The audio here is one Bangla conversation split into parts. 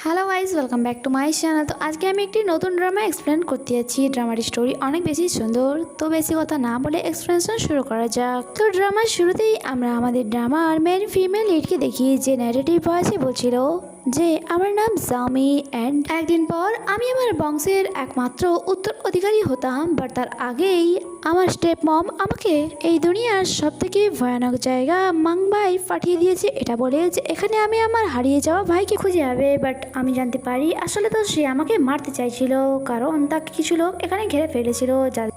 Hello guys, welcome back to my channel. তো আজকে আমি একটি নতুন ড্রামা এক্সপ্লেন করতে যাচ্ছি। ড্রামার স্টোরি অনেক বেশি সুন্দর, তো বেশি কথা না বলে এক্সপ্লেনেশন শুরু করা যাক। তো ড্রামার শুরুতেই আমরা আমাদের ড্রামার মেন ফিমেল লিডকে দেখি, যে ন্যারেটিভ ভয়েসে বলছিল যে আমার নাম জামি অ্যান্ড একদিন পর আমি আমার বংশের একমাত্র উত্তরাধিকারী হতাম, বাট তার আগেই আমার স্টেপ মম আমাকে এই দুনিয়ার সব থেকে ভয়ানক জায়গা মাংবাই পাঠিয়ে দিয়েছে, এটা বলে যে এখানে আমি আমার হারিয়ে যাওয়া ভাইকে খুঁজে যাবে। বাট আমি জানতে পারি আসলে তো সে আমাকে মারতে চাইছিল, কারণ তাকে কিছু লোক এখানে ঘিরে ফেলেছিল।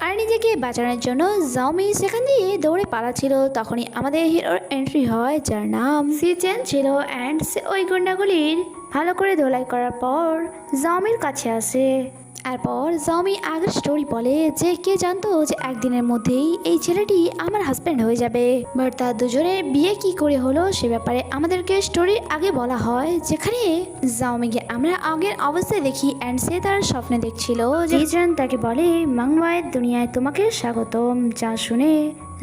আর নিজেকে বাঁচানোর জন্য জাওমি সেখান দিয়ে দৌড়ে পালাচ্ছিল। তখনই আমাদের হিরোর এন্ট্রি হয়, যার নাম সিচেন ছিল। অ্যান্ড সে ওই গুন্ডাগুলির ভালো করে ধোলাই করার পর জাওমির কাছে আসে। এরপর জাওমি আগের স্টোরি বলে যে কে জানতো যে একদিনের মধ্যেই এই ছেলেটি আমার হাজব্যান্ড হয়ে যাবে, বাট তার দুজনের বিয়ে কি করে হলো সে ব্যাপারে আমাদেরকে স্টোরির আগে বলা হয়, যেখানে জাওমিকে আমরা আগের অবস্থায় দেখি। অ্যান্ড সে তার স্বপ্নে দেখছিল যে জিজান তাকে বলে মাংওয়াইয়ের দুনিয়ায় তোমাকে স্বাগতম। যা শুনে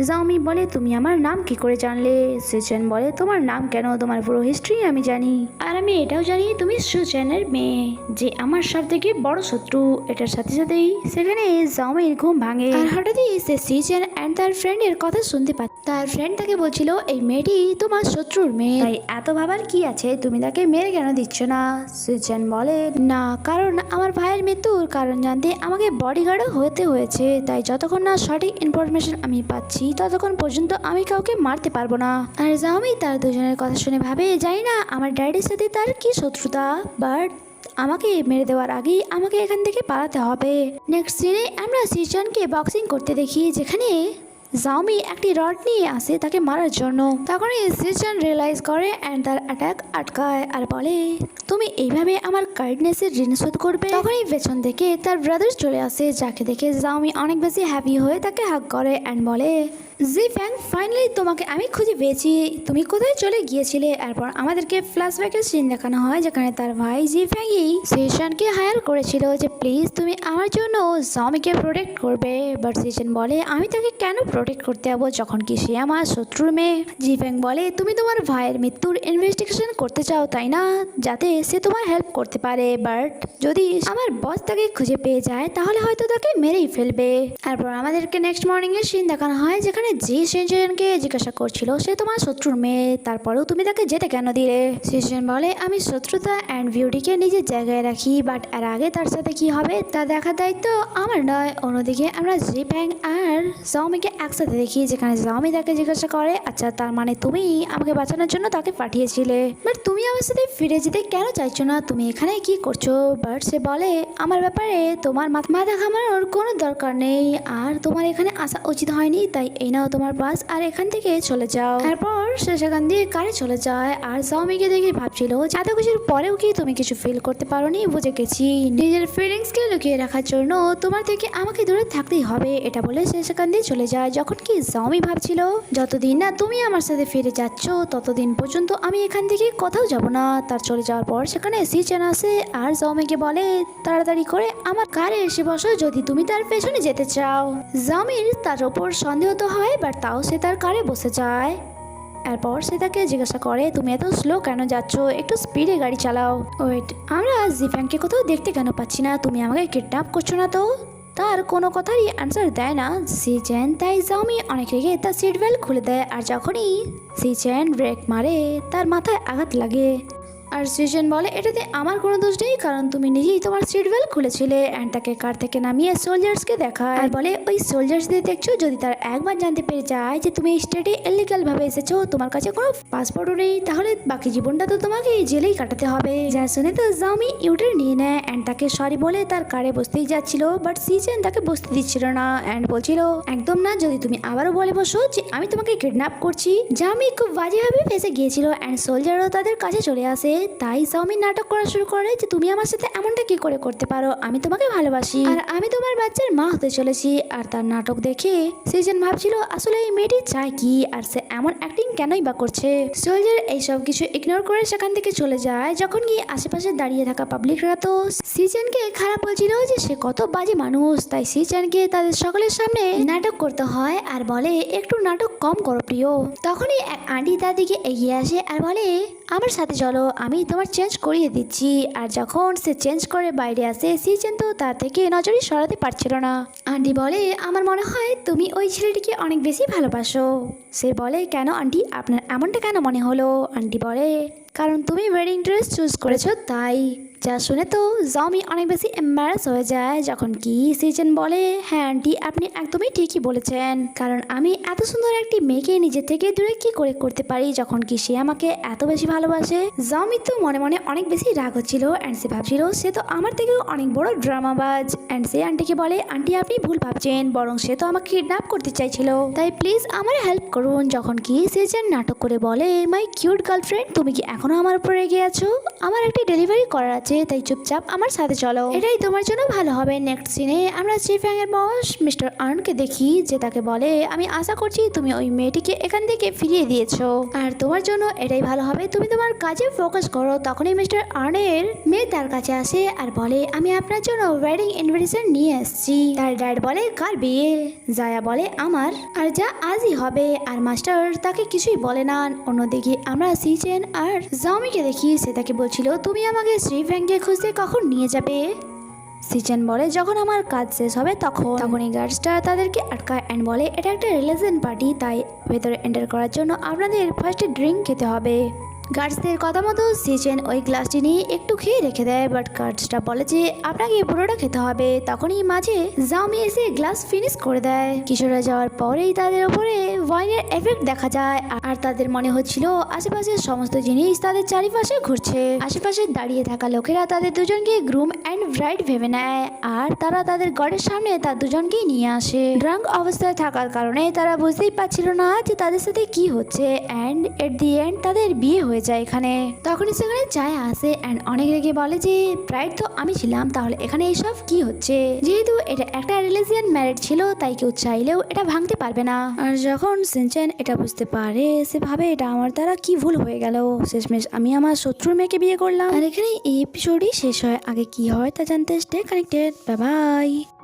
জাওমি বলে তুমি আমার নাম কি করে জানলে? সিচেন বলে তোমার নাম কেন, তোমার পুরো হিস্ট্রি আমি জানি, আর আমি এটাও জানি তুমি সুচেনের মেয়ে, যে আমার সব থেকে বড় শত্রু। এটার সাথে সাথেই সেখানে জাওমির ঘুম ভাঙে, আর হঠাৎই সে সিচেন অ্যান্ড তার ফ্রেন্ডের কথা শুনতে পায়। তার ফ্রেন্ড তাকে বলছিল এই মেয়েটি তোমার শত্রুর মেয়ে, তাই এত ভাবার কি আছে, তুমি তাকে মেরে কেন দিচ্ছ না? সিচেন বলে না, কারণ আমার ভাইয়ের মৃত্যুর কারণ জানতে আমাকে বডিগার্ডও হতে হয়েছে, তাই যতক্ষণ না সঠিক ইনফরমেশন আমি পাচ্ছি ততক্ষণ পর্যন্ত আমি কাউকে মারতে পারবো না। আর জাওমি তার দুজনের কথা শুনে ভাবে, জানি না আমার ড্যাডির সাথে তার কি শত্রুতা, বাট আমাকে মেরে দেওয়ার আগেই আমাকে এখান থেকে পালাতে হবে। নেক্সট সিনে আমরা সিচনকে বক্সিং করতে দেখি, যেখানে জাওমি একটি রড নিয়ে আসে তাকে মারার জন্য। তখনই সিচন রিয়েলাইজ করে অ্যান্ড তার অ্যাটাক আটকায় আর বলে তুমি এইভাবে আমার কাইন্ডনেসের ঋণ শোধ করবে। তখনই পেছন থেকে তার ব্রাদার চলে আসে, যাকে দেখে জাওমি অনেক বেশি হ্যাপি হয়ে তাকে হাগ করে অ্যান্ড বলে জি ফ্যাং, ফাইনালি তোমাকে আমি খুঁজে পেয়েছি, তুমি কোথায় চলে গিয়েছিলে? এরপর আমাদেরকে ফ্ল্যাশব্যাকের সিন দেখানো হয়, যেখানে তার ভাই জি ফ্যাংই সিচনকে হায়ার করেছিল যে প্লিজ তুমি আমার জন্য জাওমিকে প্রোটেক্ট করবে। বাট সিচন বলে আমি তাকে কেন প্রোটেক্ট করতে যাবো যখন কি সে আমার শত্রুর মেয়ে? জি ফ্যাং বলে তুমি তোমার ভাইয়ের মৃত্যুর ইনভেস্টিগেশন করতে চাও তাই না, যাতে সে তোমার হেল্প করতে পারে, বাট যদি আমার বস তাকে খুঁজে পেয়ে যায় তাহলে হয়তো তাকে মেরেই ফেলবে। তারপর আমাদেরকে নেক্সট মর্নিং এর সিন দেখানো হয়, যেখানে জি সিচনকে জিজ্ঞাসা করছিল সে তোমার শত্রুর মেয়ে, তারপরেও তুমি তাকে যেতে কেন দিলে? সিচন বলে আমি শত্রুতা অ্যান্ড বিউটিকে নিজের জায়গায় রাখি, বাট এর আগে তার সাথে কি হবে তা দেখার দায়িত্ব আমার নয়। অন্যদিকে আমরা জি ফ্যাং আর জাওমিকে একসাথে দেখি, যেখানে জাওমি তাকে জিজ্ঞাসা করে আচ্ছা তার মানে তুমি আমাকে বাঁচানোর জন্য তাকে পাঠিয়েছিলে, বাট তুমি আমার সাথে ফিরে যেতে কেন চাইছো না, তুমি এখানে কি করছো? বাট সে বলে আমার ব্যাপারে তোমার মাথা ঘামানোর কোনো দরকার নেই, আর তোমার এখানে আসা উচিত হয়নি, তাই এই নাও তোমার বাস আর এখান থেকে চলে যাও। তারপর সে সেখান দিয়ে কারে চলে যায়, আর জাওমিকে দেখে ভাবছিল এত কিছুর পরেও কি তুমি কিছু ফিল করতে পারোনি? বুঝে গেছি, নিজের ফিলিংসকে লুকিয়ে রাখার জন্য তোমার থেকে আমাকে দূরে থাকতেই হবে, এটা বলে সে সেখান দিয়ে চলে যায়। যখন কি জাওমি ভাবছিল যতদিন না তুমি আমার সাথে ফিরে যাচ্ছ ততদিন পর্যন্ত আমি এখান থেকে কোথাও যাব না। তার চলে যাওয়ার পর সেখানে সিচেন আসে আর জাওমিকে বলে তাড়াতাড়ি করে আমার কারে এসে বসো যদি তুমি তার পেছনে যেতে চাও। জাওমির তার ওপর সন্দেহ তো হয়, বাট তাও সে তার কারে বসে যায়। এরপর সে তাকে জিজ্ঞাসা করে তুমি এত স্লো কেন যাচ্ছ, একটু স্পিডে গাড়ি চালাও। ওয়েট, আমরা জিফ্যাংকে কোথাও দেখতে কেন পাচ্ছি না, তুমি আমাকে কিডন্যাপ করছো না তো? তার কোনো কথারই অ্যান্সার দেয় না সিচেন, তাই জাওমি অনেক রেগে তার সিট বেল্ট খুলে দেয়, আর যখনই সিচেন ব্রেক মারে তার মাথায় আঘাত লাগে। আর সিচেন বলে এটাতে আমার কোনো দোষ নেই, কারণ তুমি নিজেই তোমার সিট বেল্ট খুলেছিলে। অ্যান্ড তাকে কার থেকে নামিয়ে সোলজার্সকে দেখায় আর বলে ওই সোলজার্সদের দেখছো, যদি তার একবার জানতে পেরে যায় যে তুমি এই স্টেটে ইলিগাল ভাবে এসেছো, তোমার কাছে কোনো পাসপোর্টও নেই, তাহলে বাকি জীবনটা তো তোমাকে এই জেলেই কাটাতে হবে। যা শুনে তো জাওমি ইউটার নিয়ে নেয় অ্যান্ড তাকে সরি বলে তার কারে বসতেই যাচ্ছিল, বাট সিচেন তাকে বসতে দিচ্ছিল না অ্যান্ড বলছিল একদম না, যদি তুমি আবারও বলে বসো যে আমি তোমাকে কিডন্যাপ করছি। জাওমি খুব বাজেভাবে ফেসে গিয়েছিল অ্যান্ড সোলজারও তাদের কাছে চলে আসে, তাই জাওমি নাটক করা শুরু করে যে তুমি আমার সাথে এমনটা কি করে করতে পারো, আমি তোমাকে ভালোবাসি আর আমি তোমার বাচ্চার মা হতে চলেছি। আর তার নাটক দেখে সিজন ভাবছিল আসলে এই মেয়েটি চায় কি, আর সে এমন অ্যাক্টিং কেনই বা করছে। সোলজার এইসব কিছু ইগনোর করে সেখান থেকে চলে যায়, যখন গিয়ে আশেপাশে দাঁড়িয়ে থাকা পাবলিকরা তো সিজনকে খারাপ বলছিল যে সে কত বাজে মানুষ, তাই সিজনকে তাদের সকলের সামনে নাটক করতে হয় আর বলে একটু নাটক কম করো প্রিয়। তখনই এক আন্টি তার দিকে এগিয়ে আসে আর বলে আমার সাথে চলো, আমি তোমার চেঞ্জ করিয়ে দিচ্ছি। আর যখন সে চেঞ্জ করে বাইরে আসে, সিজেন তো তা থেকে নজরই সরাতে পারছিল না। আন্টি বলে, আমার মনে হয় তুমি ওই ছেলেটিকে অনেক বেশি ভালোবাসো। সে বলে, কেন আন্টি, আপনার এমনটা কেন মনে হলো? আন্টি বলে, কারণ তুমি ওয়েডিং ড্রেস চুজ করেছো তাই। যা শুনে তো জমি অনেক বেশি এম্বারাস হয়ে যায়, যখন কি সিজন বলে, হ্যাঁ আন্টি, আপনি একদমই ঠিকই বলেছেন, কারণ আমি এত সুন্দর একটি মেয়েকে নিজের থেকে দূরে কি করে করতে পারি, যখন কি সে আমাকে এত বেশি ভালোবাসে। জমি তো মনে মনে অনেক বেশি রাগ হচ্ছিল, অ্যান্ড সে ভাবছিল সে তো আমার থেকেও অনেক বড় ড্রামাবাজ। অ্যান্ড সে আন্টিকে বলে, আন্টি আপনি ভুল ভাবছেন, বরং সে তো আমাকে কিডন্যাপ করতে চাইছিল, তাই প্লিজ আমার হেল্প করুন। যখন কি সিজন নাটক করে বলে, মাই কিউট গার্লফ্রেন্ড, তুমি কি এখনো আমার উপরে রেগে আছো? আমার একটি ডেলিভারি করার আছে, তাই চুপচাপ আমার সাথে চলো, এটাই তোমার জন্য ভালো হবে। নেক্সট সিনে আমরা চিফ্যাং এর বস মিস্টার আর্নকে দেখি, যে তাকে বলে, আমি আশা করছি তুমি ওই মেয়েটিকে এখান থেকে ফিরিয়ে দিয়েছো, আর তোমার জন্য এটাই ভালো হবে, তুমি তোমার কাজে ফোকাস করো। তখনই মিস্টার আর্নের মেয়ে তার কাছে আসে আর বলে, আমি আপনার জন্য ওয়েডিং ইনভিটেশন নিয়ে এসেছি। তার ড্যাড বলে, কার বিয়ে? জায়া বলে, আমার, আর যা আজই হবে। আর মাস্টার তাকে কিছুই বলে না। অন্যদিকে আমরা সিজেন আর জাওমিকে দেখি, সে তাকে বলছিল, তুমি আমাকে শ্রীফ্যাংকে খুঁজতে কখন নিয়ে যাবে? সিজন বলে, যখন আমার কাজ শেষ হবে তখনই গার্ডসটা তাদেরকে আটকায় অ্যান্ড বলে, এটা একটা রিলিজিয়ন পার্টি, তাই ভেতরে এন্টার করার জন্য আপনাদের ফার্স্টে ড্রিঙ্ক খেতে হবে। গার্ডসদের কথা মতো সিজেন ওই গ্লাসটি নিয়ে একটু খেয়ে রেখে দেয়, বাট গার্ডসটা বলে যে আপনাকে পুরোটা খেতে হবে। তখনই মাঝে জাওমি এসে গ্লাস ফিনিশ করে দেয়। কিশোরা যাওয়ার পরেই তাদের উপরে ওয়াইনের এফেক্ট দেখা যায়, আর তাদের মনে হচ্ছিল আশেপাশের সমস্ত জিনিস তাদের চারিপাশে ঘুরছে। আশেপাশে দাঁড়িয়ে থাকা লোকেরা তাদের দুজনকে গ্রুম অ্যান্ড ব্রাইড ভেবে নেয়, আর তারা তাদের গড়ের সামনে তার দুজনকেই নিয়ে আসে। ড্রাঙ্ক অবস্থায় থাকার কারণে তারা বুঝতেই পারছিল না যে তাদের সাথে কি হচ্ছে, অ্যান্ড এট দি এন্ড তাদের বিয়ে হয়ে যায় এখানে। তখনই সেখানে জায়া আসে অ্যান্ড অনেক রেগে বলে যে, ব্রাইড তো আমি ছিলাম, তাহলে এখানে এইসব কি হচ্ছে? যেহেতু এটা একটা রিলিজিয়ান ম্যারেজ ছিল, তাই কেউ চাইলেও এটা ভাঙতে পারবে না। আর যখন সিনচেন এটা বুঝতে পারে, সে ভাবে, এটা আমার দ্বারা কি ভুল হয়ে গেল, শেষমেশ আমি আমার শত্রুর মেয়েকে বিয়ে করলাম। আর এখানে এই এপিসোডই শেষ হয়। আগে কি হয় তা জানতে স্টে কানেক্টেড। Bye bye.